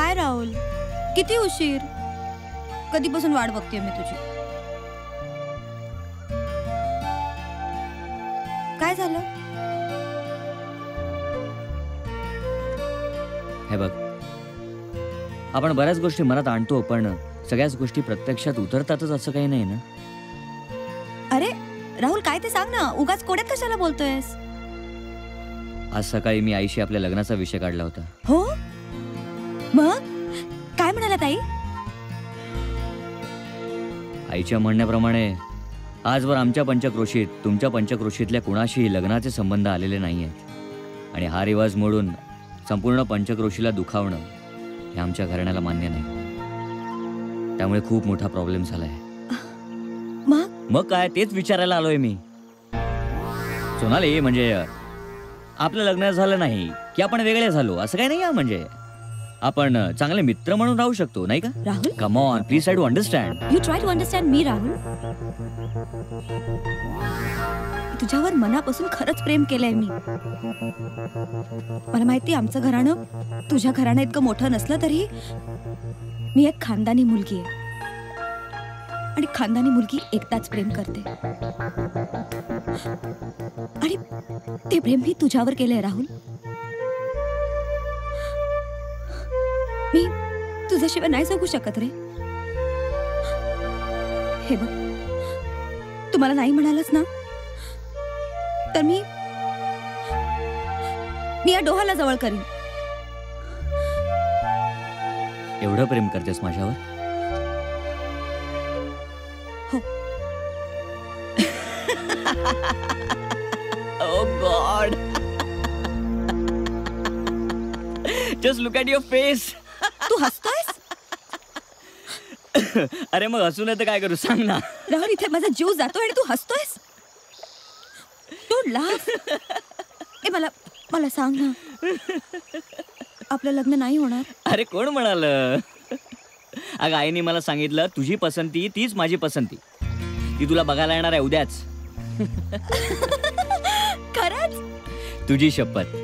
काय राहुल, किती उशीर? कधीपासून वाट बघतेय मी तुझी. काय झालं? हे बघ, आपण बऱ्याच गोष्टी मनात आणतो, पण सगळ्याच गोष्टी प्रत्यक्षात उतरतातच असं काही नाही ना. अरे राहुल, काय ते सांग ना, उगाच कोड्यात कशाला बोलतोयस? आज सकाळी मी आईशी आपल्या लग्नाचा विषय काढला होता. हो, मग काय म्हणाला ताई? आईच्या म्हणण्याप्रमाणे आजवर आमच्या पंचक्रोशीत तुमच्या पंचक्रोशीतल्या कुणाशीही लग्नाचे संबंध आलेले नाही आहेत, आणि हा रिवाज मोडून संपूर्ण पंचक्रोशीला दुखावणं हे आमच्या घराण्याला मान्य नाही. त्यामुळे खूप मोठा प्रॉब्लेम झालाय. मग काय तेच विचारायला आलोय मी. सोनाली, म्हणजे आपलं लग्न झालं नाही की आपण वेगळे झालो असं काही नाही. म्हणजे आपण चांगले मित्र म्हणून राहू शकतो, नाही का Rahul? Come on, please try to understand. You try to understand me Rahul. तुझ्यावर मनापासून खरंच प्रेम केलंय मी. मला माहिती आमचं घराणं तुझ्या घराणं इतकं मोठं नसलं तरी मी एक खानदानी मुलगी आहे, आणि खानदानी मुलगी एकदाच प्रेम करते, आणि ते प्रेम मी तुझ्यावर केलंय राहुल. मी तुझ्याशिवाय नाही जगू शकत रे. हे बघ, तुम्हाला नाही म्हणालच ना, तर मी या डोहाला जवळ करीन. एवढं प्रेम करतेस माझ्यावर? हो. Oh God. Just look at your face. तू हसतोयस? अरे मग हसू नये तर काय करू सांग ना. राहुल, इथे माझा जीव जातो आणि तू हसतोयस. Don't laugh. ए मला सांग ना, आपलं लग्न नाही होणार? अरे कोण म्हणाल? अगं आईने मला सांगितलं तुझी पसंती तीच माझी पसंती. ती तुला बघायला येणार आहे उद्याच. खरंच? तुझी शपथ.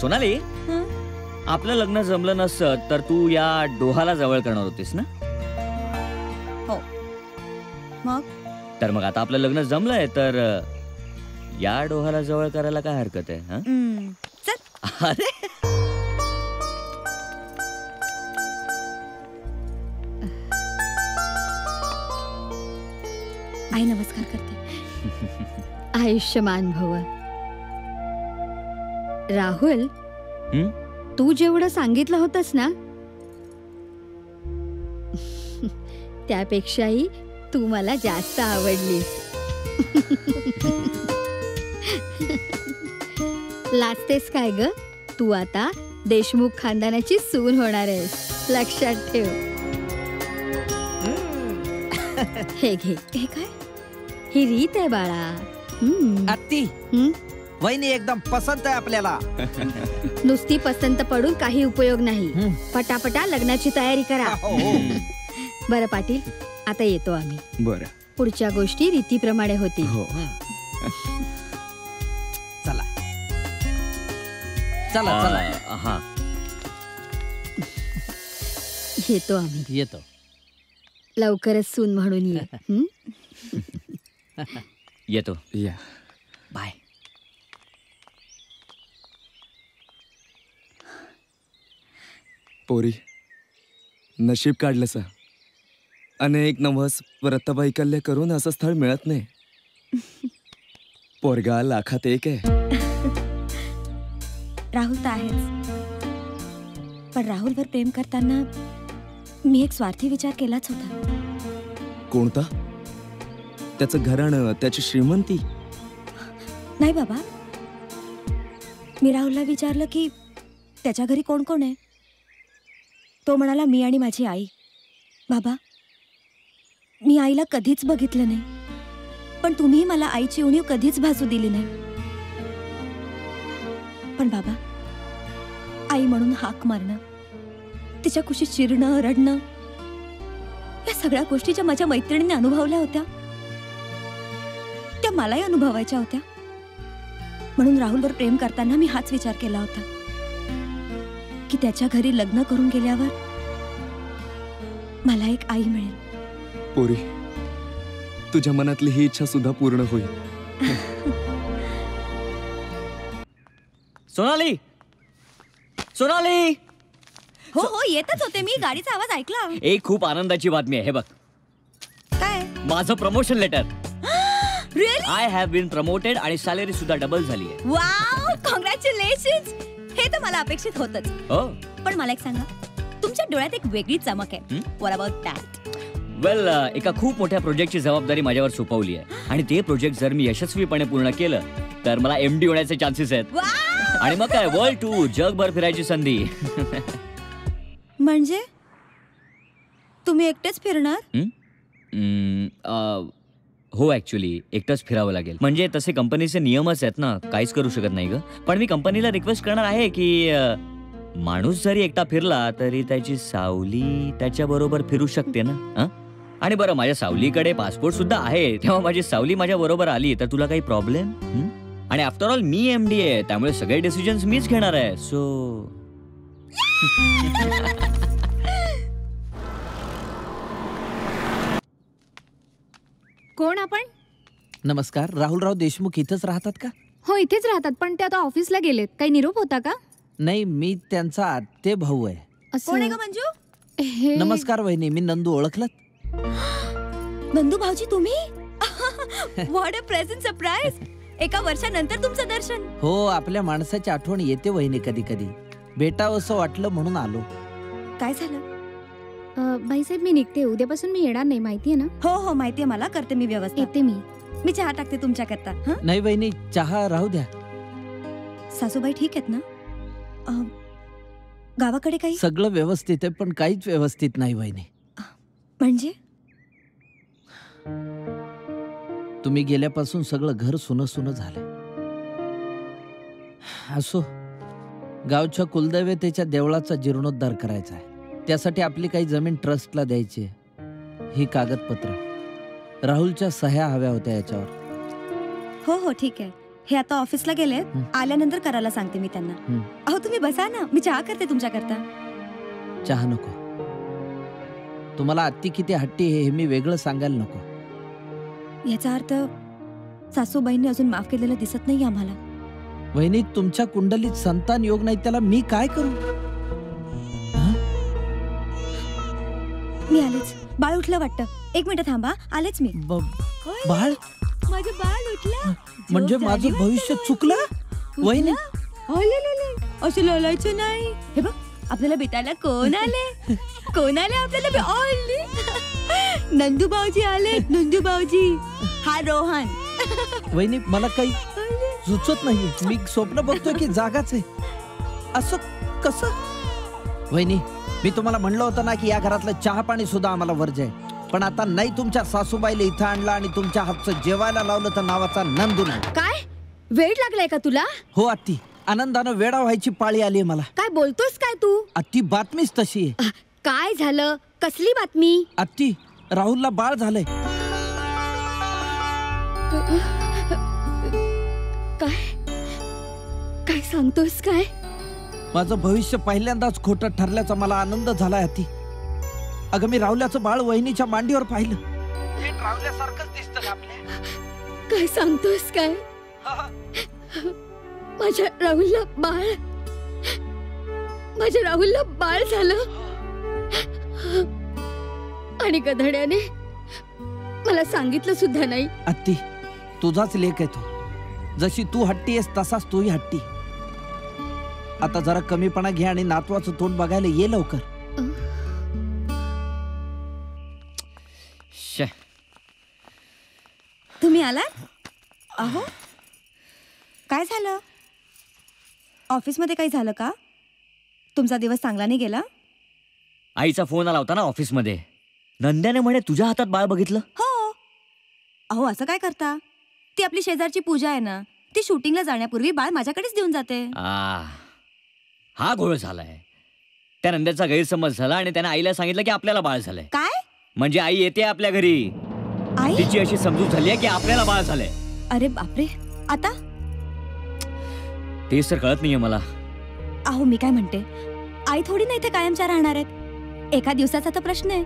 सोनाली, आपलं लग्न जमलं नसतं तर तू या डोहाला जवळ करणार होतीस ना? हो. मग? तर मग आता आपलं लग्न जमलंय तर या डोहाला जवळ करायला काय हरकत आहे? चल. अरे आई नमस्कार करते. आयुष्यमान भव. राहुल, तू जेवढं सांगितलं होतंस ना, त्यापेक्षाही तू मला जास्त आवडलीस. लाजतेस काय ग? तू आता देशमुख खानदानाची सून होणार आहेस, लक्षात ठेव. हे घे. हे काय? ही रीत आहे बाळा. आत्ती, वहिनी एकदम पसंत आहे आपल्याला. नुसती पसंत पडून काही उपयोग नाही. पटापटा लग्नाची तयारी करा. बरं पाटील, आता येतो आम्ही. बरं. पुढच्या गोष्टी रीतीप्रमाणे होतील. चला चला चला. हा, येतो आम्ही. येतो. लवकरच सून म्हणून ये. येतो. या. बाय. पोरी, नशीब काढलं सा. अनेक नवस व्रतबाई कल्ले करून असं स्थळ मिळत नाही. पोरगा लाखात एक आहे. राहुल तर आहेच, पण राहुलवर प्रेम करताना मी एक स्वार्थी विचार केलाच होता. कोणता? त्याचं घराणं, त्याची श्रीमंती? नाही बाबा, मी राहुलला विचारलं की त्याच्या घरी कोण कोण आहे. तो म्हणाला मी आणि माझी आई. बाबा, मी आईला कधीच बघितलं नाही, पण तुम्ही मला आईची उणीव कधीच भासू दिली नाही. पण बाबा, आई म्हणून हाक मारणं, तिच्या कुशीत शिरणं, रडणं, या सगळ्या गोष्टी ज्या माझ्या मैत्रिणीने अनुभवल्या होत्या त्या मलाही अनुभवायच्या होत्या. म्हणून राहुलवर प्रेम करताना मी हाच विचार केला होता. त्याच्या घरी लग्न करून गेल्यावर मला एक आई मिळेल. पोरी, तुझ्या मनातली ही इच्छा सुद्धा पूर्ण होईल. सोनाली, सोनाली, हो हो येतच होते मी, गाडीचा आवाज ऐकला. एक खूप आनंदाची बातमी आहे. हे बघ, काय? माझं promotion letter. Really? I have been promoted आणि सॅलरी सुद्धा डबल झाली आहे. Wow, congratulations. हे तर मला अपेक्षित होतच. हो. पण मला एक सांगा, तुमच्या डोळ्यात एक वेगळी चमक आहे. What about that? वेल, एका खूप मोठ्या प्रोजेक्टची जबाबदारी माझ्यावर सोपवली आहे आणि ते प्रोजेक्ट जर मी यशस्वीपणे पूर्ण केलं तर मला MD होण्याचे चान्सेस आहेत. आणि मग काय, वर्ल्ड टूर, जगभर फिरायची संधी. म्हणजे तुम्ही एकटेच फिरणार? हो, ऍक्च्युली एकटंच फिरावं लागेल. म्हणजे तसे कंपनीचे नियमच आहेत ना, काहीच करू शकत नाही ग. पण मी कंपनीला रिक्वेस्ट करणार आहे की माणूस जरी एकटा फिरला तरी त्याची सावली त्याच्या बरोबर फिरू शकते ना. आणि बरं, माझ्या सावलीकडे पासपोर्ट सुद्धा आहे, तेव्हा माझी सावली माझ्या बरोबर आली तर तुला काही प्रॉब्लेम? आणि आफ्टर ऑल मी MD आहे, त्यामुळे सगळे डिसिजन्स मीच घेणार आहे. सो कोण आपण? नमस्कार, राहुलराव देशमुख इथंच राहतात का? हो, इथेच राहतात, पण ते आता ऑफिसला गेलेत. काही निरोप होता का? नाही, मी त्यांचा आत्ते भाऊ आहे. कोण आहे का मंजू? हे नमस्कार वहिनी, मी नंदू. ओळखलं? नंदू भाऊजी तुम्ही? What a present surprise. एका वर्षानंतर तुमचं दर्शन. हो, आपल्या माणसाची आठवण येते वहिनी कधी कधी. भेटावंसं वाटलं म्हणून आलो. काय झालं? बाईसाहेब, मी निघते. उद्यापासून मी येणार नाही, माहितीये ना? हो हो माहितीये मला, करते मी व्यवस्था. येते मी. मी चहा टाकते तुमच्याकरता. हं? नाही वहिनी, चहा राहू द्या. सासूबाई ठीक आहेत ना? गावाकडे काही? सगळं व्यवस्थित आहे, पण काहीच व्यवस्थित नाही वहिनी. म्हणजे? तुम्ही गेल्यापासून सगळं घर सुनं सुनं झालं. असो, गावच्या कुलदैवतेच्या देवळाचा जीर्णोद्धार करायचा आहे. त्यासाठी आपली काही जमीन ट्रस्टला द्यायची आहे. ही कागदपत्र, राहुलच्या सह्या हव्या होत्या याच्यावर. हो हो ठीक आहे. हे आता ऑफिसला गेलेत, आल्यानंतर करायला सांगते मी त्यांना. अहो तुम्ही बसा ना, मी चहा करते तुमच्याकरता. चहा नको. तुम्हाला आत्ती किती हट्टी आहे हे मी वेगळं सांगायला नको. याचा अर्थ सासूबाईंनी अजून माफ केलेलं दिसत नाही आम्हाला. वहिनी, तुमच्या कुंडलीत संतान योग नाही, त्याला मी काय करू? मी आलेच. बाळ उठलं वाटतं. एक मिनिट थांबा, आलेच मी. बाळ? माझं बाळ उठलं. म्हणजे माझं भविष्य चुकलं वहिनी? असं लोलायचं नाही. हे बघ, आपल्याला भेटायला कोण आले? कोण आले आपल्याला? नंदू भाऊजी आले. नंदू भाऊजी. हा रोहन. वहिनी, मला काही सुचत नाही. मी स्वप्न बघतोय की जागाच आहे. असं कसं? वहिनी, मी तुम्हाला म्हणलं होतं ना की या घरातलं चहा पाणी सुद्धा आम्हाला वर्ज्य आहे. पण आता नाही, तुमच्या सासूबाईला इथं आणलं आणि तुमच्या हातचं जेवायला लावलं तर नावाचा नंदू नाही. काय वेळ लागलाय का तुला? हो आत्ती, आनंदानं वेडा व्हायची पाळी आली मला. काय बोलतोस काय तू? आत्ती, बातमीच तशी आहे. काय झालं? कसली बातमी? आत्ती, राहुलला बाळ झालंय. काय काय सांगतोस? काय? माझं भविष्य पहिल्यांदाच खोटं ठरल्याचा मला आनंद झालाय आत्ती. अगं, मी राहुल्याचं बाळ वहिनीच्या मांडीवर पाहिलं. राहुल्यासारखंच दिसतं आपल्या. काय सांगतोस? काय? माझ्या राहुलला बाळ? माझ्या राहुलला बाळ झालं? आणि गधड्याने मला सांगितलं सुद्धा नाही. आत्ती, तुझाच लेक आहे तो. जशी तू हट्टी आहेस तसाच तूही हट्टी. आता जरा कमीपणा घे आणि नातवाचं तोंड बघायला ये लवकर. तुम्ही आलात? अहो, काय झालं? ऑफिसमध्ये काही झालं का? तुमचा दिवस चांगला नाही गेला? आईचा फोन आला होता ना ऑफिसमध्ये. नंद्याने म्हणे तुझ्या हातात बाळ बघितलं. हो. अहो असं काय करता? ती आपली शेजारची पूजा आहे ना, ती शूटिंगला जाण्यापूर्वी बाळ माझ्याकडेच देऊन जाते. हा घोळ झालाय. त्या नंद्याचा गैरसमज झाला आणि त्याने आईला सांगितलं की आपल्याला बाळ झालंय. काय? म्हणजे आई येते आपल्या घरी. आई? तिची अशी समजूत झाली आहे की आपल्याला बाळ झालंय. अरे बापरे, आता? तेच तर कळत नाहीये मला. अहो मी काय म्हणते, आई थोडी नाही इथे कायमच्या राहणार आहेत. एका दिवसाचा तर प्रश्न आहे.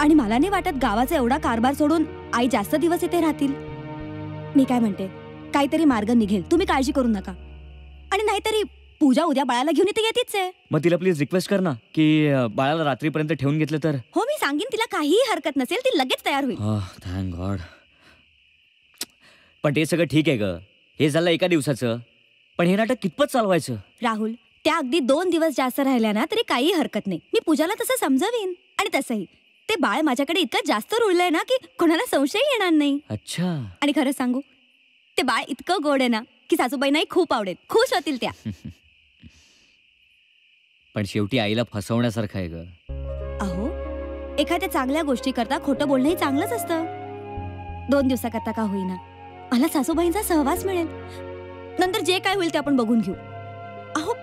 आणि मला नाही वाटत गावाचा एवढा कारभार सोडून आई जास्त दिवस इथे राहतील. मी काय म्हणते, काहीतरी मार्ग निघेल, तुम्ही काळजी करू नका. आणि नाहीतरी पूजा उद्या बाळाला घेऊन इथे येतीच आहे. मग तिला प्लीज रिक्वेस्ट कर ना की बाळाला रात्रीपर्यंत ठेवून घेतलं तर. हो, मी सांगेन तिला, काहीही हरकत नसेल, ती लगेच तयार होईल. Thank God. पण ते सगळं ठीक आहे ग, हे झालं एका दिवसाचं. पण हे नाटक कितपत चालवायचं? राहुल, त्या अगदी 2 दिवस जास्त राहिल्या ना तरी काही हरकत नाही. मी पूजाला तसं समजावीन. आणि तसंही ते बाळ माझ्याकडे इतकं जास्त रुळलंय ना की कोणाला संशय येणार नाही. अच्छा. आणि खरं सांगू, ते बाळ इतकं गोड आहे ना की सासूबाईंनाही खूप आवडेल, खुश होतील त्या. पण शेवटी आईला फसवण्यासारखं आहे ग. अहो, एखाद्या चांगल्या गोष्टी करता खोटं बोलणंही चांगलंच असतं. 2 दिवसाकरता का होईना मला सासूबाईंचा सहवास मिळेल. नंतर जे काय होईल ते आपण बघून घेऊ. अहो,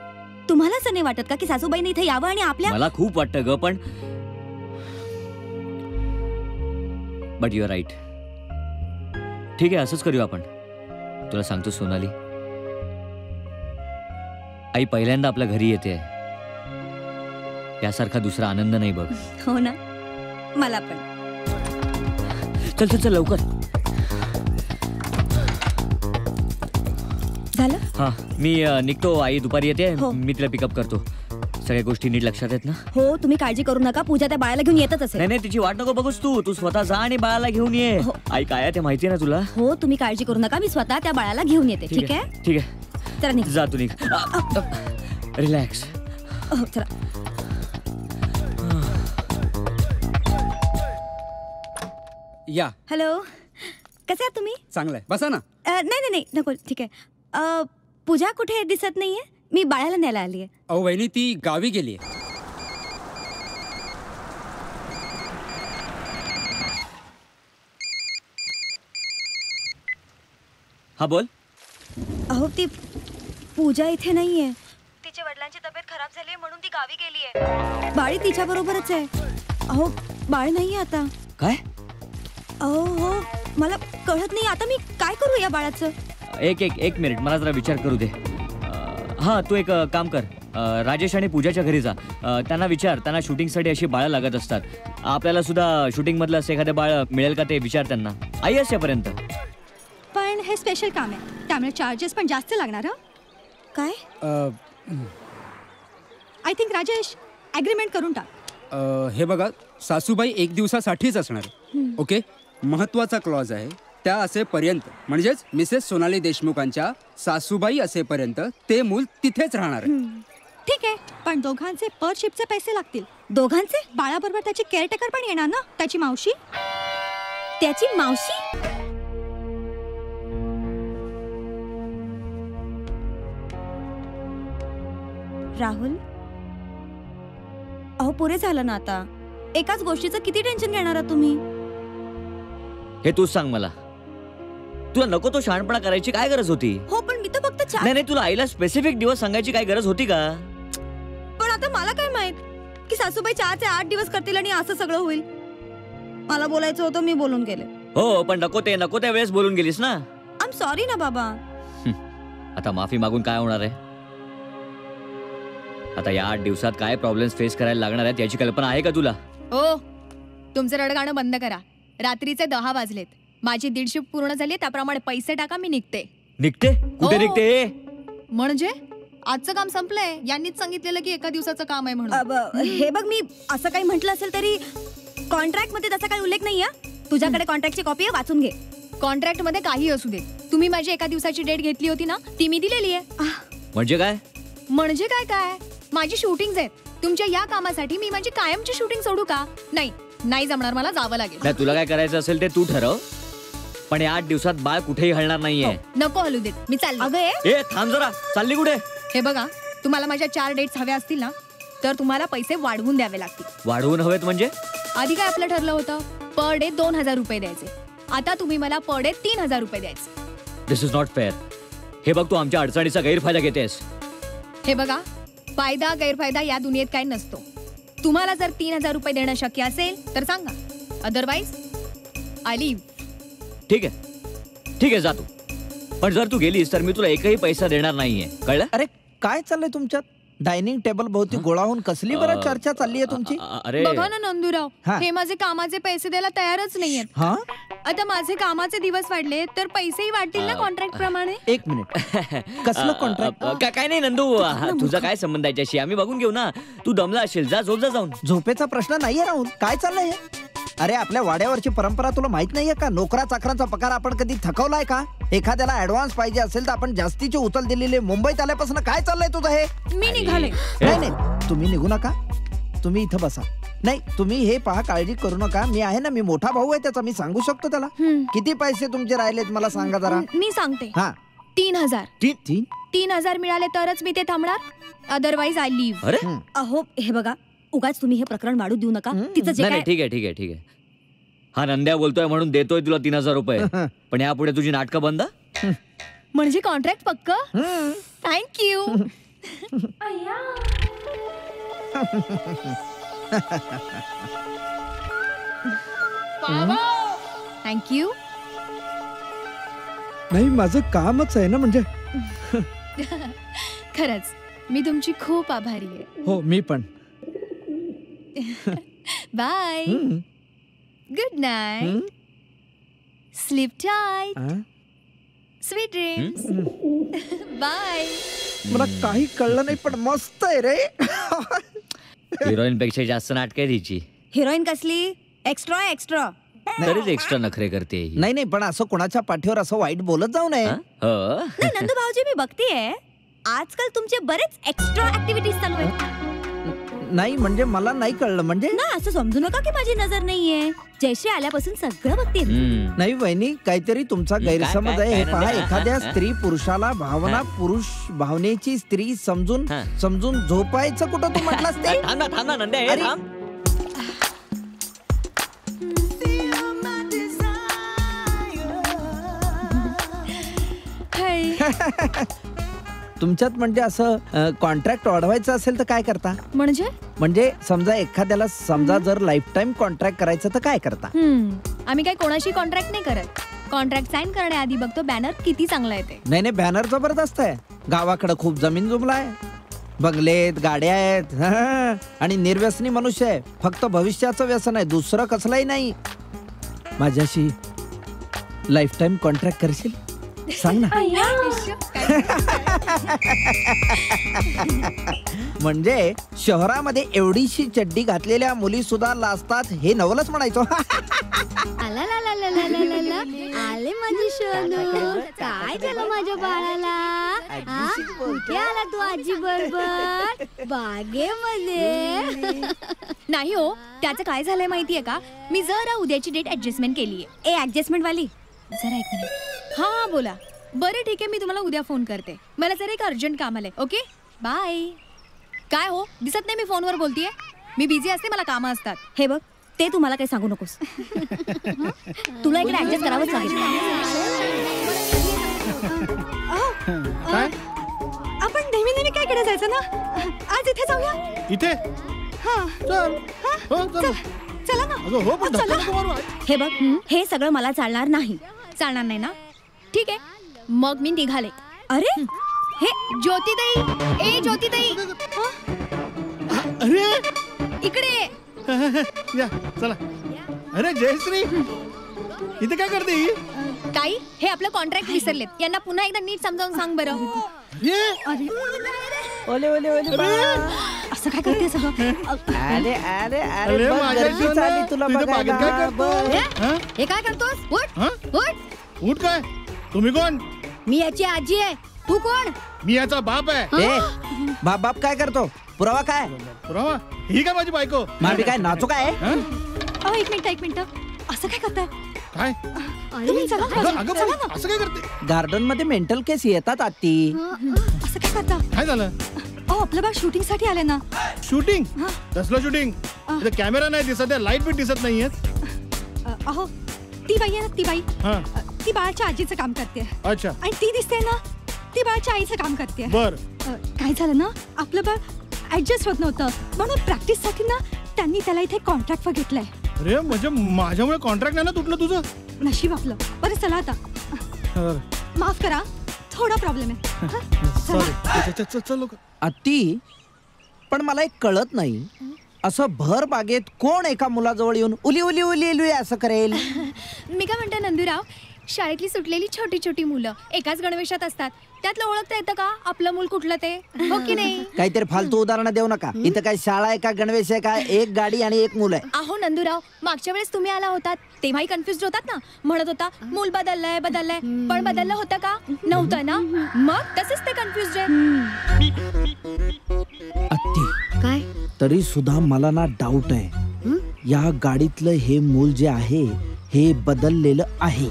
तुम्हाला असं नाही वाटत का की सासूबाईंनी इथे यावं आणि आपल्या. मला खूप वाटतं ग, पण बट यू आर राईट. ठीक आहे, असंच करूया आपण. तुला सांगतो सोनाली, आई पहिल्यांदा आपल्या घरी येते, यासारखा दुसरा आनंद नाही बघ. हो ना, मला पण. चल चल चल लवकर. झालं? हा, मी निघतो. आई दुपारी येते, हो. मी तिला पिकअप करतो. सगळ्या गोष्टी नीट लक्षात आहेत ना? हो, तुम्ही काळजी करू नका. पूजा त्या बाळाला घेऊन येतच असेल. नाही नाही, तिची वाट नको बघूस तू स्वतः जा आणि बाळाला घेऊन ये. हो. आई काय आहे ते माहिती आहे ना तुला? हो, तुम्ही काळजी करू नका. मी स्वतः त्या बाळाला घेऊन येते. ठीक आहे? ठीक आहे, चला निघ. जा तू निघ. रिलॅक्स. हो, चला. या. हॅलो, कसे आहात तुम्ही? चांगलंय, बसा ना. नाही नाही नाही, नको, ठीक आहे. पूजा कुठे दिसत नाहीये? मी बाळाला न्यायला आली आहे. अहो वहिनी, ती गावी गेलीये. हा बोल. अहो, ती पूजा इथे नाहीये. तिच्या वडिलांची तब्येत खराब झाली म्हणून ती गावी गेलीये. बाळी तिच्या बरोबरच आहे. अहो, बाळ नाहीये आता. काय? अहो हो, मला कळत नाही आता मी काय करू या बाळाचं. एक मिनिट, मला जरा विचार करू दे. हा, तू एक काम कर, राजेश आणि पूजाच्या घरी जा. त्यांना विचार, त्यांना शूटिंगसाठी अशी बाळं लागत असतात. आपल्याला सुद्धा शूटिंग मधलं असं एखादं बाळ मिळेल का ते विचार त्यांना. आई असेपर्यंत. पण हे स्पेशल काम आहे, त्यामुळे चार्जेस पण जास्त लागणार. हं, काय? आय थिंक राजेश ॲग्रीमेंट करून टाक. हे बघा, सासूबाई 1 दिवसासाठीच असणार. ओके, महत्वाचा क्लॉज आहे. त्या असेपर्यंत, म्हणजेच मिसेस सोनाली देशमुखांच्या सासूबाई असेपर्यंत ते मूल तिथेच राहणार आहे. ठीक आहे, पण दोघांचे पर शिपचे पैसे लागतील. दोघांचे? बाळाबरोबर त्याची केअरटेकर पण येणार ना, त्याची मावशी. त्याची मावशी? राहुल, अहो पुरे झालं ना आता. एकाच गोष्टीचं किती टेन्शन घेणार आहात तुम्ही? हे तूच सांग मला, तुला नको तो शहाणपणा करायची काय गरज होती? हो, पण मी तर फक्त नाही नाही, तुला आईला स्पेसिफिक दिवस सांगायची काय गरज होती का? पण आता मला काय माहित की सासूबाई 4 ते 8 दिवस करतील आणि असं सगळं होईल. मला बोलायचं होतं, मी बोलून गेले. हो, पण नको त्या वेळेस बोलून गेलीस ना. आय एम सॉरी ना बाबा. आता माफी मागून काय होणार आहे? आता या 8 दिवसात काय प्रॉब्लेम्स फेस करायला लागणार आहेत याची कल्पना आहे का तुला? ओ, तुमचं रडगाणं बंद करा. रात्रीचे 10 वाजलेत. माझी 1.5 शिफ्ट पूर्ण झाली, त्याप्रमाणे पैसे टाका, मी निघते. निघते? कुठे हो. निघते? म्हणजे आजचं काम संपलंय. यांनीच सांगितलेलं की एका दिवसाचं काम आहे म्हणून. हे बघ, मी असं काही म्हटलं असेल तरी कॉन्ट्रॅक्ट मध्ये तसा काही उल्लेख नाहीये. तुझ्याकडे कॉन्ट्रॅक्टची कॉपी आहे, वाचून घे. कॉन्ट्रॅक्ट मध्ये काही असू दे, तुम्ही माझी एका दिवसाची डेट घेतली होती ना, ती मी दिलेली आहे. म्हणजे काय? म्हणजे काय माझी शूटिंग आहेत. तुमच्या या कामासाठी मी माझी कायमची शूटिंग सोडू का? नाही जमणार, मला जावं लागेल. तुला काय करायचं असेल ते तू ठरव, पण या 8 दिवसात बाळ कुठेही हलणार नाहीये. नको हलू देत, मी चालले. अगं ए थांब जरा, चालली कुठे? हे बघा, तुम्हाला माझ्या 4 डेट्स हव्या असतील ना, तर तुम्हाला पैसे वाढवून द्यावे लागतील. वाढवून हवेत म्हणजे? आधी काय आपलं ठरलं होतं, पर डे 2000 रुपये द्यायचे. आता तुम्ही मला पर डे 3000 रुपये द्यायचे. दिस इज नॉट फेअर. हे बघ, तू आमच्या अडचणीचा गैरफायदा घेतेस. हे बघा, फायदा गैरफायदा या दुनियेत काही नसतो. तुम्हाला जर 3000 रुपये देणं शक्य असेल तर सांगा, अदरवाईज आय लिव्ह. ठीक आहे, जा तू. पण जर तू गेलीस तर मी तुला एकही पैसा देणार नाहीये, कळलं? अरे काय चाललंय तुमच्यात? डायनिंग टेबल भोवती गोळा होऊन कसली बरं चर्चा चालली आहे तुमची? अरे बघा ना नंदूराव, हा. हे माझे कामाचे पैसे द्यायला तयारच नाहीयेत. हा आता माझे कामाचे दिवस वाढले तर पैसेही वाढतील ना कॉन्ट्रॅक्ट प्रमाणे. एक मिनिट कसलं कॉन्ट्रॅक्ट? काय नाही नंदू, तुझा काय संबंध आहे याच्याशी? आम्ही बघून घेऊ ना. तू दमला असेल, जा झोप जा जाऊन. झोपेचा प्रश्न नाहीये राहुल. काय चाललंय हे? अरे आपल्या वाड्यावरची परंपरा तुला माहित नाहीये का? नोकरा चाकरांचा पगार आपण कधी थकवलाय का? एखाद्याला ऍडव्हान्स पाहिजे असेल तर आपण जास्तीची उचल दिलेली. मुंबईत आल्यापासून काय चाललंय तुझं हे? मी निघाले. नाही तुम्ही निघू नका, तुम्ही इथं बसा. नाही तुम्ही हे पहा, काळजी करू नका. मी आहे ना, मी मोठा भाऊ आहे त्याचा, मी सांगू शकतो त्याला. किती पैसे तुमचे राहिलेत मला सांगा जरा. मी सांगते. हा 3000. 3,000 मिळाले तरच मी ते थांबणार, अदरवाईज आय लिव्ह. अरे अहो हे बघा, उगाच तुम्ही हे प्रकरण वाढू देऊ नका. तिचं जे नाही काय ठीक आहे ठीक आहे ठीक आहे. हा नंद्या बोलतोय म्हणून देतोय तुला 3000 रुपये. पण यापुढे तुझी नाटकं बंद. म्हणजे कॉन्ट्रॅक्ट पक्क. थँक्यू. थँक्यू. नाही माझं कामच आहे ना, म्हणजे खरंच मी तुमची खूप आभारी आहे. हो मी पण. Bye. Good night. Sleep tight. Sweet dreams. Bye. मला काही कळलं नाही पण मस्त आहे रे. हिरोईन पेक्षा जास्त नाटक आहे तिची. हिरोईन कसली एक्स्ट्रा एक्स्ट्रा. तरीच एक्स्ट्रा नखरे करते ही. नाही नाही पण असं कोणाच्या पाठीवर असं वाईट बोलत जाऊ नये. हो. नंदू भाऊजी मी बघतेय आजकाल तुमचे बरेच एक्स्ट्रा ऍक्टिव्हिटीज चालू आहेत. नाही म्हणजे मला नाही कळलं. म्हणजे ना असं समजू नका की माझी नजर नाहीये. जयश्री आल्यापासून सगळं बघते. नाही वहिनी, काहीतरी तुमचा गैरसमज आहे. हे पहा, एखाद्या स्त्री पुरुषाला भावना, पुरुष भावनेची स्त्री समजून झोपायचं कुठं तू म्हटलास ते? थांबा नंद्या, हे थांब. तुमच्यात म्हणजे असं कॉन्ट्रॅक्ट वाढवायचं असेल तर काय करता? म्हणजे समजा एखाद्याला जर लाईफ टाइम कॉन्ट्रॅक्ट करायचं तर काय करता? आम्ही काय कोणाशी कॉन्ट्रॅक्ट नाही करत. कॉन्ट्रॅक्ट साइन करण्याआधी बघतो बॅनर किती चांगला आहे ते. नाही बॅनर जबरदस्त आहे. गावाकडे खूप जमीन जुमलाय, बंगलेत, गाड्या आहेत आणि निर्व्यसनी मनुष्य आहे. फक्त भविष्याचं व्यसन आहे, दुसरं कसलंही नाही. माझ्याशी लाईफ टाइम कॉन्ट्रॅक्ट करशील? सांग ना. म्हणजे शहरामध्ये एवढीशी चड्डी घातलेल्या मुली सुद्धा लाजतात, हे नवलच म्हणायचो. आले माझी शोनू, काय झालं माझ्या बाळाला? कुठे आला तू आजी बरोबर? बागेमध्ये? नाही हो, त्याचं काय झालंय माहितीये का? मी जरा उद्याची डेट ऍडजस्टमेंट केलीये. ऍडजस्टमेंट वाली जरा एक मिनिट. हा बोला. बरं ठीक आहे, मी तुम्हाला उद्या फोन करते. मला जरा एक अर्जंट काम आलंय. Okay bye. काय हो, दिसत नाही मी फोनवर बोलतीये? मी बिझी असते, मला कामं असतात. हे बघ, ते तू मला काही सांगू नकोस. तुला इकडे ऍडजस्ट करावंच लागेल. काय आपण नेहमी काय कडे जायचं ना? आज इथे जाऊया. इथे चला ना. हे बघ, हे सगळं मला चालणार नाही. चालणार नाही ना? ठीक आहे, मग मी निघाले. अरे हे ज्योतिताई, ए ज्योतिताई, अरे इकडे या चला. अरे जयश्री, इथे काय करते ही? ताई, हे आपलं कॉन्ट्रॅक्ट विसरलेत. यांना पुन्हा एकदा नीट समजावून सांग बरं. ओले ओले ओले असं काय करते सगळं? अरे अरे अरे गर्दी चालली तुला बघायला. हे काय करतोस? उठ उठ. उठ. काय तुम्ही कोण? मी याची आजी आहे. तू कोण? मी याचा बाप आहे. बाप काय करतो? पुरावा काय? पुरावा? ही काय माझी बायको? माझी काय नाचू काय? एक मिनिट. असं काय करताय? काय तुम्ही चला. असं काय करते? गार्डन मध्ये मेंटल केस येतात आत्ती. असं काय करता? काय झालं? आपलं बाळ शूटिंग साठी आले ना. शूटिंग? कसलं शूटिंग? इथे कॅमेरा नाही दिसत आहे, लाईट बी दिसत नाहीये. अहो ती बाई आहे ना, ती बाई ती बाळाच्या आजीचं काम करते. अच्छा. आणि ती दिसते ना, ती बाळाच्या आईचं काम करते. बर. काय झालं ना, आपलं बाळ ऍडजस्ट होत नव्हतं, म्हणून प्रॅक्टिस साठी ना त्यांनी त्याला इथे कॉन्ट्रॅक्ट वर घेतलंय. अरे म्हणजे माझ्यामुळे कॉन्ट्रॅक्ट नाही ना तुटलं तुझं? नशीब आपलं. बरं चला आता. माफ करा, थोडा प्रॉब्लेम आहे. सॉरी. चल लोक. आत्ती पण मला एक कळत नाही, असं भर बागेत कोण एका मुलाजवळ येऊन उली उली उली उली असं करेल? मी काय म्हणते नंदूराव, शाळेतली सुटलेली छोटी छोटी मुलं एकाच गणवेशात असतात, त्यातलं ओळखता येतं का आपलं मूल कुठलं ते, हो की नाही? काहीतरी फालतू उदाहरणं देऊ नका. इथं काय शाळा आहे का गणवेश आहे का? एक गाडी आणि एक मुलं आहे. अहो नंदूराव, मागच्या वेळेस तुम्ही आला होतात तेव्हाही कन्फ्युज होतात ना, म्हणत होता मूल बदललंय बदललंय, पण बदललं होतं का? नव्हतं ना, मग तसेच ते कन्फ्युज आहे. अत्ती, काय? तरी सुद्धा मला ना डाऊट आहे, या गाडीतलं हे मूल जे आहे हे बदललेलं आहे.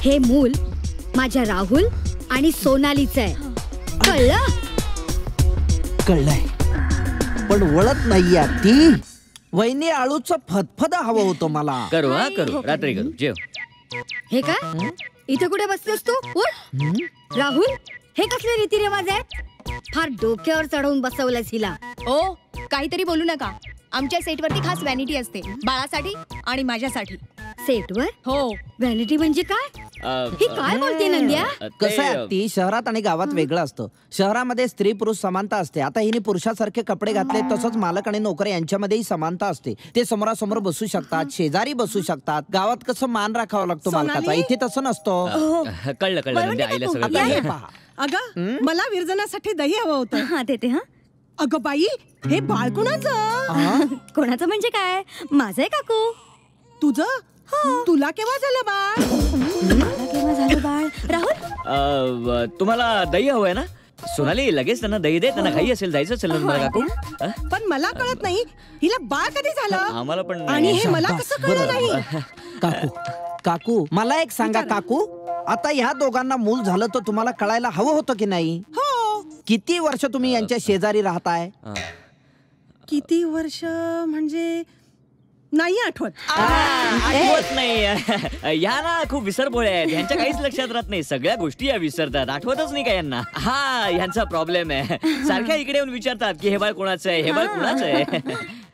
हे मूल माझ्या राहुल आणि सोनालीचं आहे, कळलं? कळलंय, पण वळत नाहीये ती. वहिनी आळूचं फदफद हवं होतं मला. करू हा करू, रात्री करू, जेव. हे काय? इथे कुठे बसतोस तू? उठ. राहुल, हे कसले रीतिरिवाज आहेत? फार डोक्यावर चढवून बसवलंस हिला. ओ काहीतरी बोलू नका, आमच्या सेटवरती खास व्हॅनिटी असते बाळासाठी आणि माझ्यासाठी. सेटवर? हो. व्हॅनिटी म्हणजे काय? ही काय बोलते नंद्या? कसं आहे ती, शहरात आणि गावात वेगळं असतं. शहरामध्ये स्त्री पुरुष समानता असते. आता हिने पुरुषासारखे कपडे घातले, तसंच मालक आणि नोकर यांच्यामध्येही समानता असते. ते समोरासमोर बसू शकतात, शेजारी बसू शकतात. गावात कसं मान राखावा लागतो मालकाचा, इथे तसं नसतं. कळलं कळलं, म्हणजे आईला सगळं आता हे कळलं. पहा, अगं मला विरजनासाठी दही हवं होतं. हा देते. हा अगं बाई, हे बाळ कुणाचं? कोणाचं म्हणजे काय? माझं आहे काकू. तुझं? तुला केव्हा झालं बाळ? मला केव्हा झालं बाळ? राहुल, तुम्हाला दही हवंय ना? सोनाली, लगेच त्यांना दही दे, त्यांना घाई असेल, जायचं असेल ना तुम्हाला काकू? पण मला कळत नाही, हिला बाळ कधी झालं आम्हाला पण आणि हे मला कसं कळलं नाही? काकू काकू मला एक सांगा काकू, आता ह्या दोघांना मूल झालं तर तुम्हाला कळायला हवं होतं की नाही? हो. किती वर्ष तुम्ही यांच्या शेजारी राहताय? किती वर्ष म्हणजे नाही आठवत. आठवत नाही. या ना खूप विसरभोळे आहेत, यांच्या काहीच लक्षात राहत नाही, सगळ्या गोष्टी या विसरतात, आठवतच नाही का यांना. हा यांचा प्रॉब्लेम आहे, सारख्या इकडे येऊन विचारतात की हे बाळ कोणाचं आहे, हे बाळ कोणाचं आहे.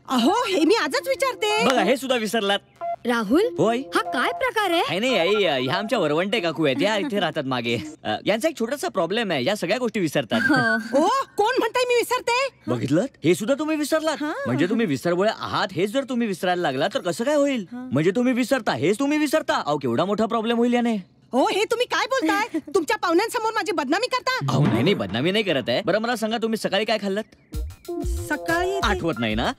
अहो हे मी आजच विचारते. बघा हे सुद्धा विसरलात. राहुल, होय, हा काय प्रकार आहे? नाही आई, ह्या आमच्या वरवंटे काकू आहेत, या इथे राहतात मागे. यांचा एक छोटासा प्रॉब्लेम आहे, या सगळ्या गोष्टी विसरतात. ओ कोण म्हणताय मी विसरते? बघितलं, हे सुद्धा तुम्ही विसरलात. म्हणजे तुम्ही विसरभोळे आहात हेच जर तुम्ही विसरायला लागला तर कसं काय होईल? म्हणजे तुम्ही विसरता हेच तुम्ही विसरता, अहो केवढा मोठा प्रॉब्लेम होईल याने. हो हे तुम्ही काय बोलताय? तुमच्या पाहुण्यांसमोर माझी बदनामी करता? अहो नाही बदनामी नाही करत आहे. बरं मला सांगा, तुम्ही सकाळी काय खाल्लत? सकाळी आठवत नाही ना?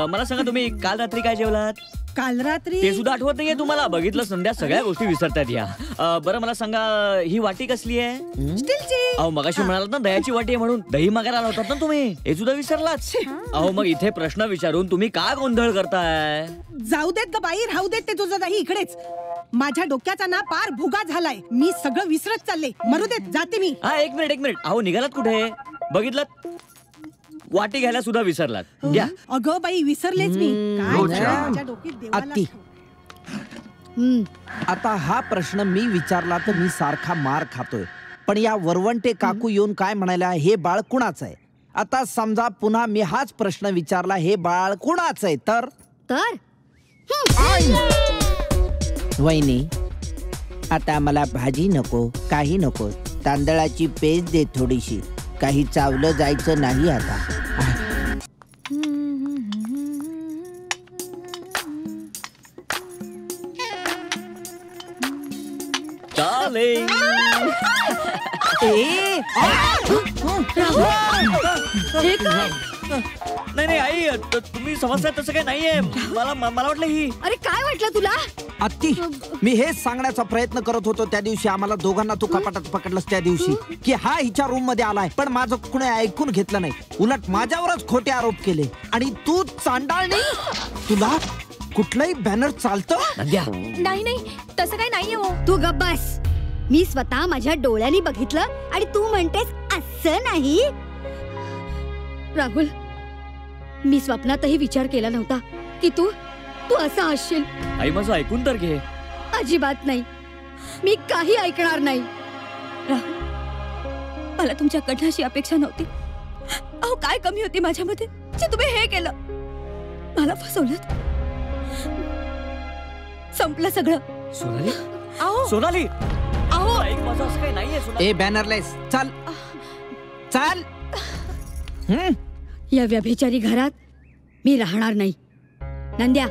मला सांगा, तुम्ही काल रात्री काय जेवलात? काल रात्री ते सुद्धा आठवत नाहीये तुम्हाला? बघितलं, संध्या सगळ्या गोष्टी विसरतात या. बरं मला सांगा, ही वाटी कसली आहे? स्टीलची. अहो मगाशी म्हणालात ना दह्याची वाटी आहे म्हणून, दही मागायला आला होतात ना तुम्ही, हे सुद्धा विसरलात. अहो मग इथे प्रश्न विचारून तुम्ही का गोंधळ करताय? जाऊ देत ग बाई, राहू देत ते तुझं दही इकडेच. माझ्या डोक्याचा ना पार भुगा झालाय, मी सगळं विसरत चालले. मरू देत, जाते मी. हा एक मिनिट. अहो निघालात कुठे? बघितलं, वाटी घ्यायला सुद्धा विसरलात. घ्या. अगं बाई विसरलेच मी. काय रोजच्या. झालं माझ्या डोक्यात देवाला अत्ती. ठाऊक. आता हा प्रश्न मी विचारला तर मी सारखा मार खातोय, पण या वरवंटे काकू येऊन काय म्हणाल्या, हे बाळ कुणाचं आहे? आता समजा पुन्हा मी हाच प्रश्न विचारला, हे बाळ कुणाचं आहे? तर वहिनी, आता मला भाजी नको, काही नको, तांदळाची पेज दे थोडीशी, काही चावलं जायचं नाही आता. चालेल. नाही आई, तुम्ही समजताय तसं काही नाहीये. मला वाटलं ही. अरे काय वाटलं तुला? अत्ती, मी हेच सांगण्याचा प्रयत्न करत होतो त्या दिवशी, आम्हाला दोघांना तू कपाटात पकडलंस त्या दिवशी, की हा हिच्या रूम मध्ये आलाय, पण माझं कुणी ऐकून घेतलं नाही, उलट माझ्यावरच खोटे आरोप केले. आणि तू चांडाळणी, तुला कुठलंही बॅनर चालतं? नाही तसं काही नाहीये. हो तू गप्प बस. मी स्वतः माझ्या डोळ्यांनी बघितलं आणि तू म्हणतेस असं नाही? राहुल, मी स्वप्नातही विचार केला नव्हता की तू असं असशील. आई माझं ऐकून तर घे. अजिबात नाही, मी काही ऐकणार नाही. राहुल, मला तुमच्याकडनं अशी अपेक्षा नव्हती. अहो काय कमी होती माझ्यामध्ये जे तुम्ही हे केलं? मला फसवलं, संपलं सगळं. सोनाली, अहो सोनाली, अहो ऐक माझं, असं काही नाहीये सोनाली. ए बॅनरलेस, चल चाल. या व्यभिचारी घरात मी राहणार नाही. नंद्या,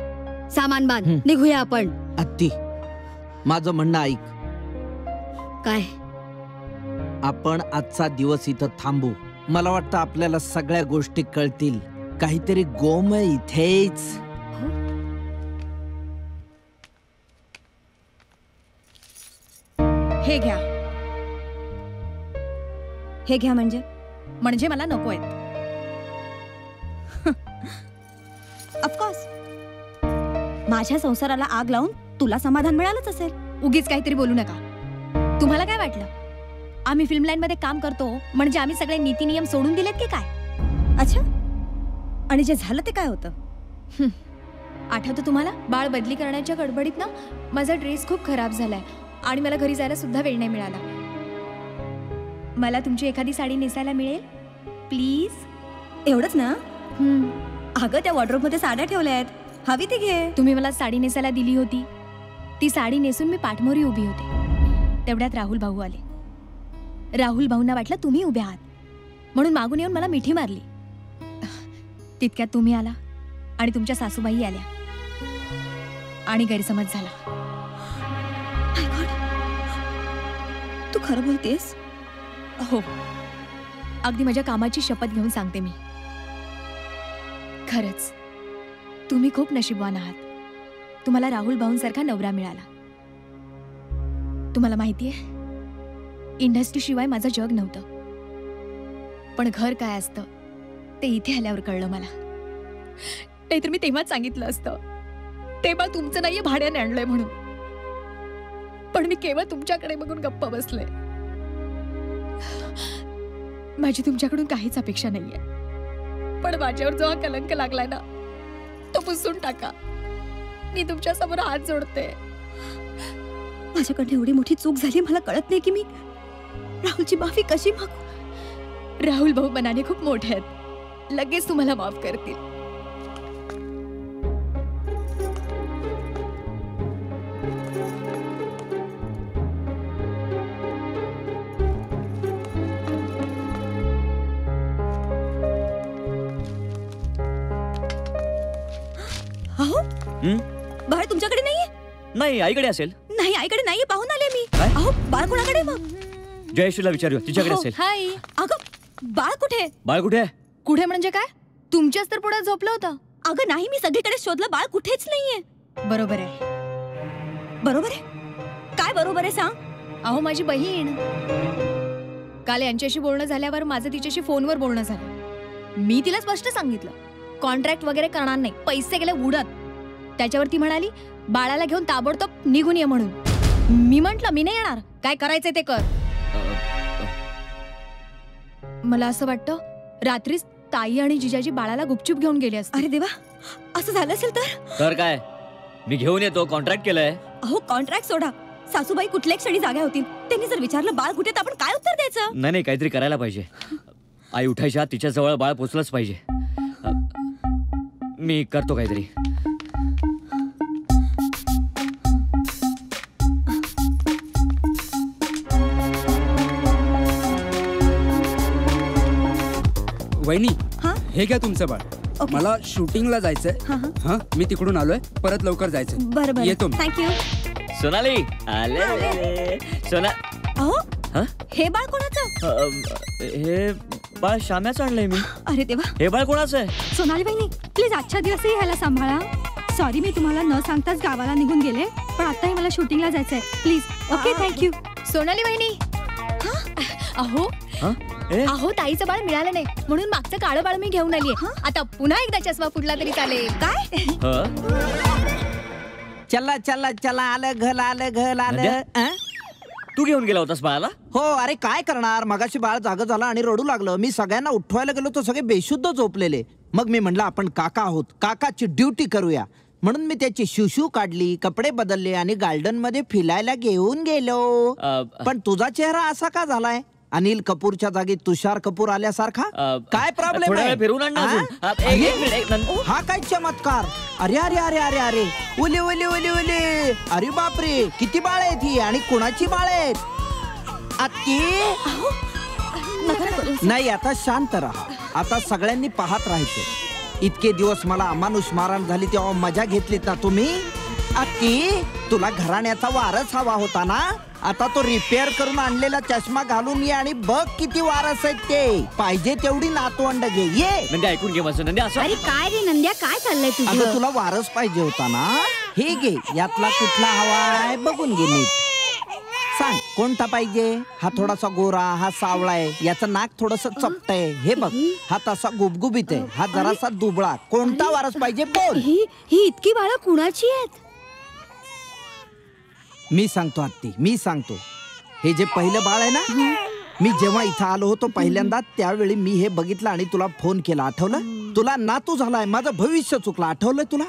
सामान बांध, निघूया आपण. अत्ती, माझं म्हणणं ऐक. काय? आपण आजचा दिवस इथं थांबू. मला वाटतं आपल्याला सगळ्या गोष्टी कळतील. काहीतरी गोमय इथेच. हे घ्या. हे घ्या म्हणजे मला नको आहेत. ऑफकोर्स माझ्या संसाराला आग लावून तुला समाधान मिळालंच असेल. उगीच काहीतरी बोलू नका. तुम्हाला काय वाटलं आम्ही फिल्म लाईन मध्ये काम करतो म्हणजे आम्ही सगळे नीती नियम सोडून दिलेत की काय? अच्छा, आणि जे झालं ते काय होतं? आठवतं तुम्हाला? बाळ बदली करण्याच्या गडबडीत ना माझा ड्रेस खूप खराब झालाय आणि मला घरी जायला सुद्धा वेळ नाही मिळाला. मला तुमची एखादी साडी नेसायला मिळेल प्लीज? एवढंच ना? अगं त्या वॉर्डरोब मध्ये साड्या ठेवल्या आहेत, हवी ती घे. तुम्ही मला साडी नेसायला दिली होती, ती साडी नेसून मी पाठमोरी उभी होते. तेवढ्यात राहुल भाऊ आले. राहुल भाऊंना वाटलं तुम्ही उभे आहात म्हणून मागून येऊन मला मिठी मारली. तितक्यात तुम्ही आला आणि तुमच्या सासूबाई आल्या आणि गैरसमज झाला. तू खरं बोलतेस? हो, अगदी माझ्या कामाची शपथ घेऊन सांगते मी. खरंच तुम्ही खूप नशीबवान आहात. तुम्हाला राहुल भाऊंसारखा नवरा मिळाला. तुम्हाला माहितीये इंडस्ट्री शिवाय माझं जग नव्हतं, पण घर काय असतं ते इथे आल्यावर कळलं मला. नाहीतर मी तेव्हाच सांगितलं असतं ते बा तुमचं नाहीये, भाड्याने आणलंय म्हणून. पण मी केवळ तुमच्याकडे बघून गप्प बसले. माझी तुमच्याकडून काहीच अपेक्षा नाहीये, पण माझ्यावर जो हा कलंक लागलाय ना तो पुसून टाका. मी तुमच्या समोर हात जोडते. माझ्याकडे एवढी मोठी चूक झाली, मला कळत नाही की मी राहुलची माफी कशी मागू. राहुल भाऊ मनाने खूप मोठे आहेत, लगेच तुम्हाला माफ करतील. अहो, बाळ तुमच्याकडे नाहीये? नाही, आईकडे असेल. नाही, आईकडे नाहीये, पाहून आले मी. काय? अहो, बाळ कोणाकडे मग? जयश्रीला विचारूया, तिच्याकडे असेल. हाय. अगं, बाळ कुठे? बाळ कुठे आहे? कुठे म्हणजे काय? तुमच्याच तर पुढे झोपलं होतं. अगं नाही, मी सगळीकडे शोधलं, बाळ कुठेच नाहीये. बरोबर आहे. बरोबर आहे? काय बरोबर आहे सांग? अहो, माझी बहीण. काल यांच्याशी बोलणं झाल्यावर माझं तिच्याशी फोनवर बोलणं झालं. मी तिला स्पष्ट सांगितलं कॉन्ट्रॅक्ट वगैरे करणार नाही, पैसे गेले उडत. त्याच्यावर ती म्हणाली बाळाला घेऊन ताबडतोब निघून ये म्हणून. मी म्हंटल मी नाही येणार, काय करायचंय ते कर. मला असं वाटतं रात्रीच ताई आणि जिजाजी बाळाला गुपचूप घेऊन गेले असते. अरे देवा, असं झालं असेल तर काय, मी घेऊन येतो, कॉन्ट्रॅक्ट केलंय. अहो, कॉन्ट्रॅक्ट सोडा, सासूबाई कुठल्या क्षणी जाग्या होतील. त्यांनी जर विचारलं बाळ कुठे, तर आपण काय उत्तर द्यायचं? नाही, काहीतरी करायला पाहिजे. आई उठायच्या तिच्या जवळ बाळ पोचलंच पाहिजे. मी करतो काहीतरी. वहिनी, हे घ्या तुमचं बाळ. ओके. मला शूटिंगला जायचंय. हा, मी तिकडून आलोय, परत लवकर जायचंय. बरं येतो. थँक्यू. सोनाली आले. सोना, अहो, हे बाळ कोणाचं? हे बाळ श्याम्याचं आणलंय मी. अरे देवा, हे बाळ कोणाचं आहे? सोनाली बहिणी, प्लीज आजच्या दिवसही ह्याला सांभाळा. सॉरी, मी तुम्हाला न सांगताच गावाला निघून गेले, पण आताही मला शूटिंगला जायचंय. प्लीज. Okay, thank you. सोनाली बहिणी, अहो अहो, ताईचं बाळ मिळालं नाही म्हणून मागचं काळं बाळ मी घेऊन आलीये. आता पुन्हा एकदा चष्मा फुटला तरी चालेल काय? चला चला चला, आलं घल आलं घल आलं. तू घेऊन गेला होतास बाळाला? हो, अरे काय करणार, मगाशी बाळ जागं झालं आणि रडू लागलं. मी सगळ्यांना उठवायला गेलो तर सगळे बेशुद्ध झोपलेले. मग मी म्हणलं आपण काका आहोत, काकाची ड्युटी करूया. म्हणून मी त्याची शिवशिव काढली, कपडे बदलले आणि गार्डन मध्ये फिरायला घेऊन गेलो. पण तुझा चेहरा असा का झालाय? अनिल कपूरच्या जागी तुषार कपूर आल्यासारखा? काय प्रॉब्लेम आहे? फिरून आणणार. हा काय चमत्कार! अरे अरे अरे अरे अरे, उली उली उली उली, अरे बापरे, किती बाळ आहेत ही आणि कुणाची बाळ आहेत? आत्ती, नाही, आता शांत राहा. आता सगळ्यांनी पाहत राहायचं. इतके दिवस मला अमानुष मारहाण झाली तेव्हा मजा घेतलीत ना तुम्ही. आत्ती, तुला घराण्याचा वारस हवा होता ना. आता तो रिपेअर करून आणलेला चष्मा घालून ये आणि बघ किती वारस आहेत ते. पाहिजे तेवढी नातवंड घे. ये नंद्या, ऐकून घे माझं नंद्या. असं अरे काय रे नंद्या, काय चाललंय अगं, तुझं? तुला वारस पाहिजे होता ना. हे घे, यातला कुठला हवाय बघून घे नीट. सांग कोणता पाहिजे. हा थोडासा गोरा, हा सावळा आहे, याचं नाक थोडस चपटय. हे बघ, हा तसा गुबगुबीत आहे, हा जरासा दुबळा. कोणता वारस पाहिजे बोल. ही इतकी बाळं कुणाची आहेत? मी सांगतो आत्ती, मी सांगतो. हे जे पहिलं बाळ आहे ना, मी जेव्हा इथं आलो होतो पहिल्यांदा त्यावेळी मी हे बघितलं आणि तुला फोन केला. आठवलं तुला? नातू झालाय, माझं भविष्य चुकलं. आठवलं तुला?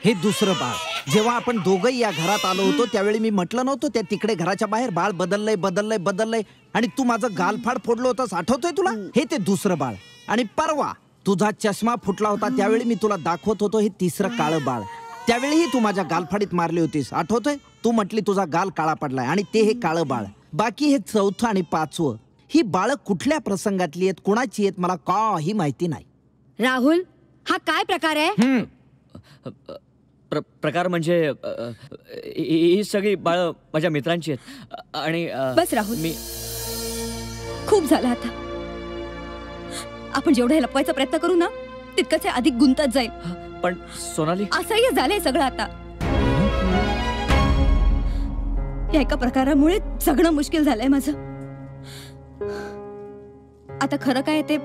हे दुसरं बाळ. जेव्हा आपण दोघंही या घरात आलो होतो त्यावेळी मी म्हटलं नव्हतं त्या तिकडे घराच्या बाहेर बाळ बदललंय बदललंय बदललंय आणि तू माझं गालफाड फोडलं होतंस. आठवतोय तुला? हे ते दुसरं बाळ. आणि परवा तुझा चष्मा फुटला होता त्यावेळी मी तुला दाखवत होतो हे तिसरं काळं बाळ. त्यावेळीही तू माझ्या गालफाडीत मारली होतीस. आठवतोय? तू म्हटली तुझा गाल काळा पडलाय आणि ते हे काळं बाळ. बाकी हे चौथं आणि पाचवं. ही बाळ कुठल्या प्रसंगातली आहेत, कुणाची आहेत मला काही माहिती नाही. राहुल, हा काय प्रकार आहे? प्रकार म्हणजे ही सगळी बाळ माझ्या मित्रांची आहेत. आणि बस राहुल, मी खूप झालं आता. आपण जेवढं हे लपवायचा प्रयत्न करू ना तितकंच हे अधिक गुंतत जाईल. पण सोनाली, असह्य झालंय सगळं आता. या एका प्रकारामुळे जगणं मुश्किल झालंय माझं. आता खरं काय ते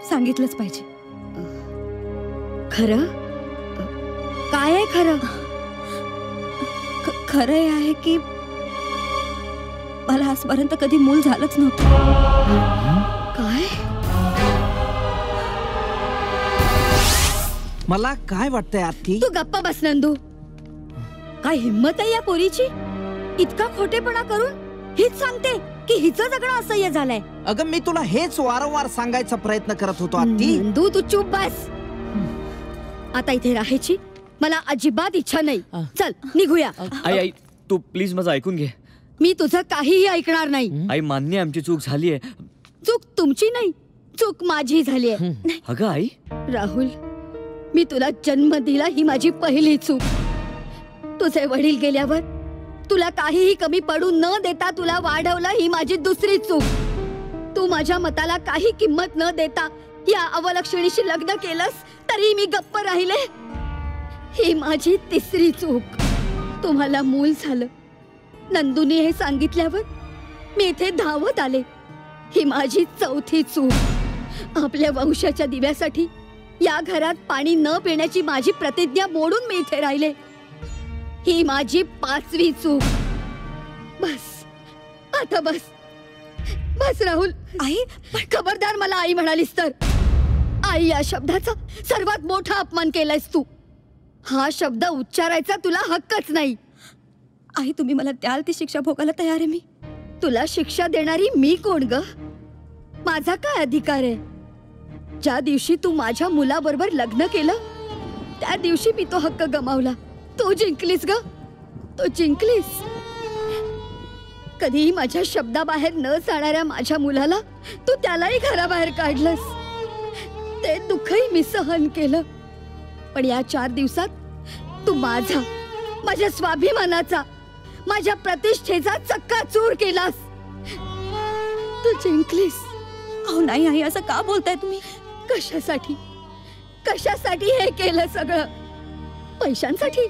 सांगितलंच पाहिजे. खरं काय आहे? खरं खरं हे आहे की मला आजपर्यंत कधी मूल झालंच नव्हतं. काय? मला काय वाटतंय आत्ती? तू गप्पा बस नंदू. काय हिम्मत आहे या पोरीची? इतका खोटेपणा करून हीच सांगते की हिचं जगणं असह्य झालंय. अगं, मी तुला हेच वारंवार सांगायचा प्रयत्न करत होतो आत्ती. नंदू, तू चुप बस. आता इथे राहायची मला अजिबात इच्छा नाही. चल निघूया. आई, तू प्लीज माझं ऐकून घे. मी तुझं काहीही ऐकणार नाही. आई, मान्य आमची चूक झालीये. चूक तुमची नाही, चूक माझी झाली आहे. अगं आई, राहुल, मी तुला जन्म दिला ही माझी पहिली चूक. तुझे वडील गेल्यावर तुला काहीही कमी पडू न देता तुला वाढवलं ही माझी दुसरी चूक. तू माझ्या मताला काही किंमत न देता या अवलक्षणीशी लग्न केलंस तरी मी गप्प राहिले. ही माझी तिसरी चूक. तुम्हाला मूल झालं, नंदूने हे सांगितल्यावर मी इथे धावत आले. ही माझी चौथी चूक. आपल्या वंशाच्या दिव्यासाठी या घरात पाणी न पिण्याची माझी प्रतिज्ञा मोडून मी इथे राहिले. ही माझी पाचवी चूक. बस, आता बस बस राहुल. आई, खबरदार मला आई म्हणालीस तर. आई या शब्दाचा सर्वात मोठा अपमान केलायस तू. हा शब्द उच्चारायचा तुला हक्कच नाही. आई, तुम्ही मला द्याल ती शिक्षा भोगायला तयार आहे मी. तुला शिक्षा देणारी मी कोण ग? माझा काय अधिकार आहे? ज्या दिवशी तू माझ्या मुलाबरोबर लग्न केलं त्या दिवशी मी तो हक्क गमावला. तू जिंकलीस ग, तू जिंकलीस. कधीही माझ्या शब्दाबाहेर न जाणाऱ्या माझ्या मुलाला तू त्यालाही घराबाहेर काढलंस. ते दुःखही मी सहन केलं. पण या 4 दिवसात तू माझ्या स्वाभिमानाचा, माझ्या प्रतिष्ठेचा चक्काचूर केलास. तू जिंकलीस. अहो नाही आई, असं का बोलताय तुम्ही? कशासाठी कशासाठी हे केलं सगळं? पैशांसाठी,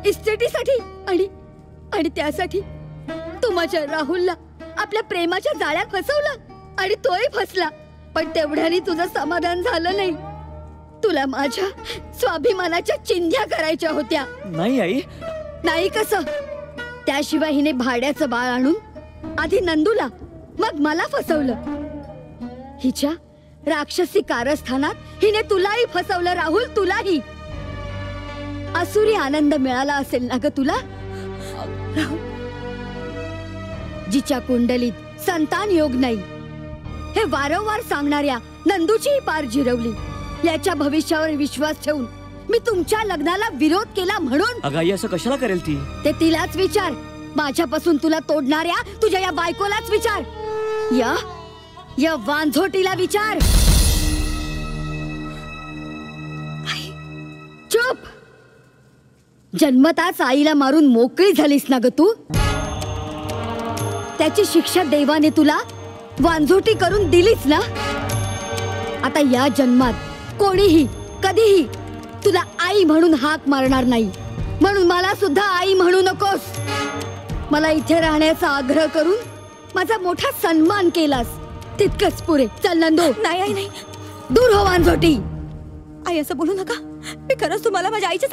इस्टेटीसाठी आणि त्यासाठी तू माझ्या राहुलला आपल्या प्रेमाच्या जाळ्यात फसवलं आणि तोही फसला. पण तेवढ्याने तुझं समाधान झालं नाही. तुला माझ्या स्वाभिमानाच्या चिंध्या करायच्या होत्या. नाही आई. नाही कसं? त्याशिवाय हिने भाड्याचं बाळ आणून आधी नंदूला मग मला फसवलं. हिच्या राक्षसी कारस्थानात हिने तुलाही फसवलं राहुल, तुलाही. असुरी आनंद मिळाला असेल ना ग तुला? जिच्या कुंडलीत संतान योग नाही हे वारंवार सांगणाऱ्या नंदूची पार जिरवली. याच्या भविष्यावर विश्वास ठेवून मी तुमच्या लग्नाला विरोध केला म्हणून. अगं आई, असं कशाला करेल ती? ते तिलाच विचार. माझ्यापासून तुला तोडणाऱ्या तुझ्या या बायकोलाच विचार. या वांझोटीला विचार. चुप. जन्मताच आईला मारून मोकळी झालीस ना ग तू. त्याची शिक्षा देवाने तुला वांझोटी करून दिलीच ना. आता या जन्मात कोणीही कधीही तुला आई म्हणून हाक मारणार नाही. म्हणून मला सुद्धा आई म्हणू नकोस. मला इथे राहण्याचा आग्रह करून माझा मोठा सन्मान केलास तितकंच पुरे. चल नंदू. नाही आई नाही. दूर हो वांझोटी. आई असं बोलू नका. मी खरंच तुम्हाला माझ्या आईच्या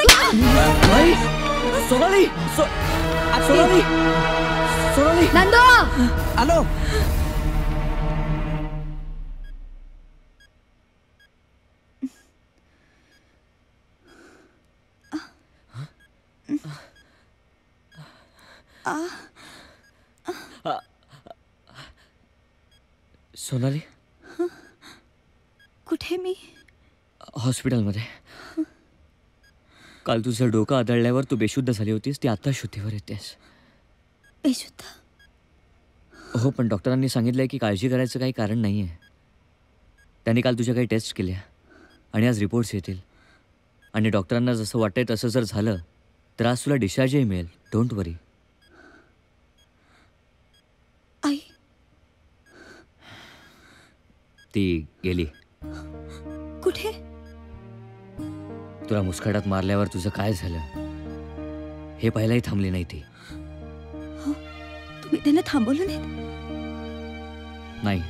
सोनाली सोनाली सोनाली. नंदू आलो. सोनाली कुठे मी? हॉस्पिटलमध्ये. काल तुझं डोकं आदळल्यावर तू बेशुद्ध झाली होतीस. ती आता शुद्धीवर येतेस. बेशुद्ध? हो, पण डॉक्टरांनी सांगितलंय की काळजी करायचं काही कारण नाही आहे. त्यांनी काल तुझ्या काही टेस्ट केल्या आणि आज रिपोर्ट्स येतील. आणि डॉक्टरांना जसं वाटतंय तसं जर झालं तर आज तुला डिस्चार्जही मिळेल. डोंट वरी. आई ती गेली. कुठे? तुला मुस्काटात मारल्यावर तुझं काय झालं हे पाहायलाही थांबली नाही ती. तुम्ही त्यांना थांबवलं नाही.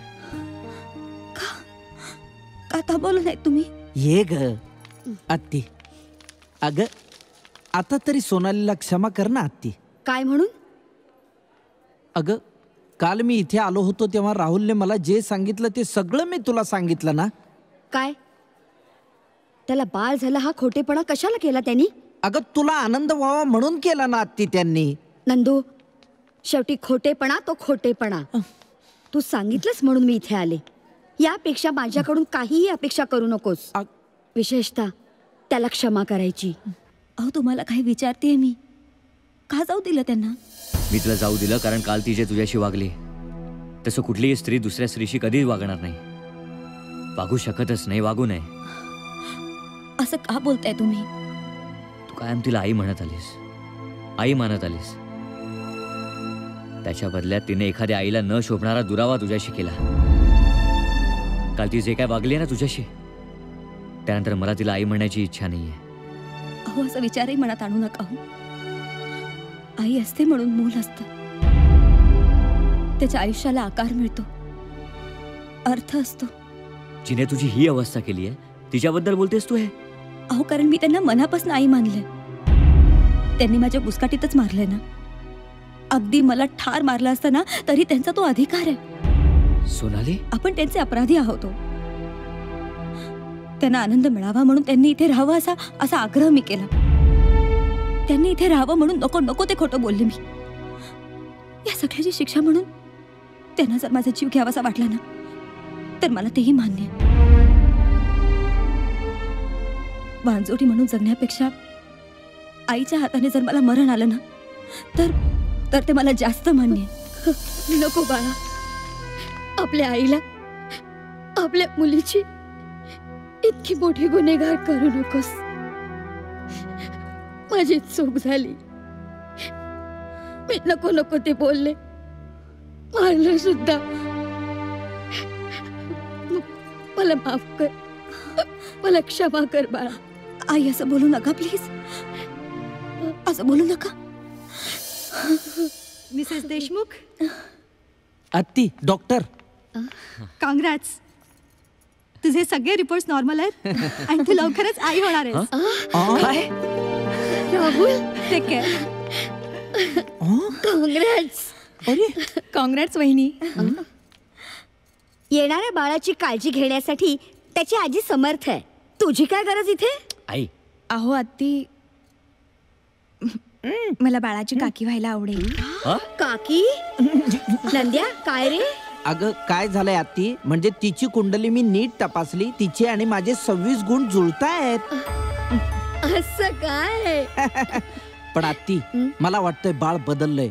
का थांबवलं नाही तुम्ही? ये ग आत्ती. अग आता तरी सोनालीला क्षमा कर ना आत्ती. काय म्हणून? अग काल मी इथे आलो होतो तेव्हा राहुलने मला जे सांगितलं ते सगळं मी तुला सांगितलं ना. काय? त्याला बाळ झाला हा खोटेपणा कशाला केला त्यांनी? अगं तुला आनंद व्हावा म्हणून केला ना आत्ती त्यांनी. नंदू, शेवटी खोटेपणा तो खोटेपणा. तू सांगितलंस म्हणून मी इथे आले. यापेक्षा माझ्याकडून काहीही अपेक्षा करू नकोस. विशेषतः त्याला क्षमा करायची. अहो तुम्हाला काही विचारतेय मी. का जाऊ दिलं त्यांना? मी तुला जाऊ दिलं कारण काल ती जे तुझ्याशी वागली तसं कुठलीही स्त्री दुसऱ्या स्त्रीशी कधीच वागणार नाही. वागू शकतच नाही. वागू नये. असं का बोलताय तुम्ही? तू कायम तिला आई म्हणत आलीस. आई मानत आलीस. त्याच्या बदल्यात तिने एखाद्या आईला न शोभणारा दुरावा तुझ्याशी केला. काल ती जे काय वागली आहे ना तुझ्याशी त्यानंतर मला तिला आई म्हणण्याची इच्छा नाहीये. अहो असं विचारही मनात आणू नका. हो आई असते म्हणून मूल असतं. त्याच्या आयुष्याला आकार मिळतो, अर्थ असतो. जिने तुझी ही अवस्था केली आहे तिच्याबद्दल बोलतेस तू हे? अहो कारण मी त्यांना मनापासून आई मानले. त्यांनी माझ्या बुसकाटीतच मारले ना. अगदी मला ठार मारला असताना तरी त्यांचा तो अधिकार आहे. सोनाली आपण त्यांचे अपराधी आहोत. त्यांना आनंद मिळावा म्हणून त्यांनी इथे राहावं असा आग्रह मी केला. त्यांनी इथे राहावं म्हणून नको नको ते खोटं बोलले मी. या सगळ्याची शिक्षा म्हणून त्यांना जर माझा जीव घ्यावासा वाटला ना तर मला तेही मान्य आहे. वांजोटी म्हणून जगण्यापेक्षा आईच्या हाताने जर मला मरण आलं ना तर ते मला जास्त मान्य आहे. नको बाळा. आपल्या आईला आपल्या मुलीची इतकी मोठी गुन्हेगार करू नकोस. माझी चूक झाली. मी नको नको ते बोलले. मारलं सुद्धा. मला माफ कर. मला क्षमा कर बाळा. आई असं बोलू नका प्लीज. असं बोलू नका. मिसेस देशमुख. आत्ती डॉक्टर. कॉंग्रॅट्स. तुझे सगळे रिपोर्ट्स नॉर्मल आहेत आणि तू लवकरच आई होणार आहेस. काय? Rahul take care. काँग्रेट्स. अरे काँग्रेट्स वहिनी. येणाऱ्या बाळाची काळजी घेण्यासाठी त्याची आजी समर्थ आहे. तुझी काय गरज इथे? आई अहो आत्ती, मला बाळाची काकी व्हायला आवडेल. काकी? नंद्या काय रे? अगं काय झालंय आत्ती, म्हणजे तिची कुंडली मी नीट तपासली. तिचे आणि माझे 26 गुण जुळतायत. असं काय? पण आत्ती मला वाटतंय बाळ बदललंय.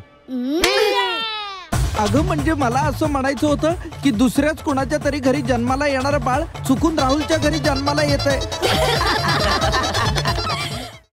अगं म्हणजे मला असं म्हणायचं होतं की दुसऱ्याच कोणाच्या तरी घरी जन्माला येणारं बाळ चुकून राहुलच्या घरी जन्माला येत आहे.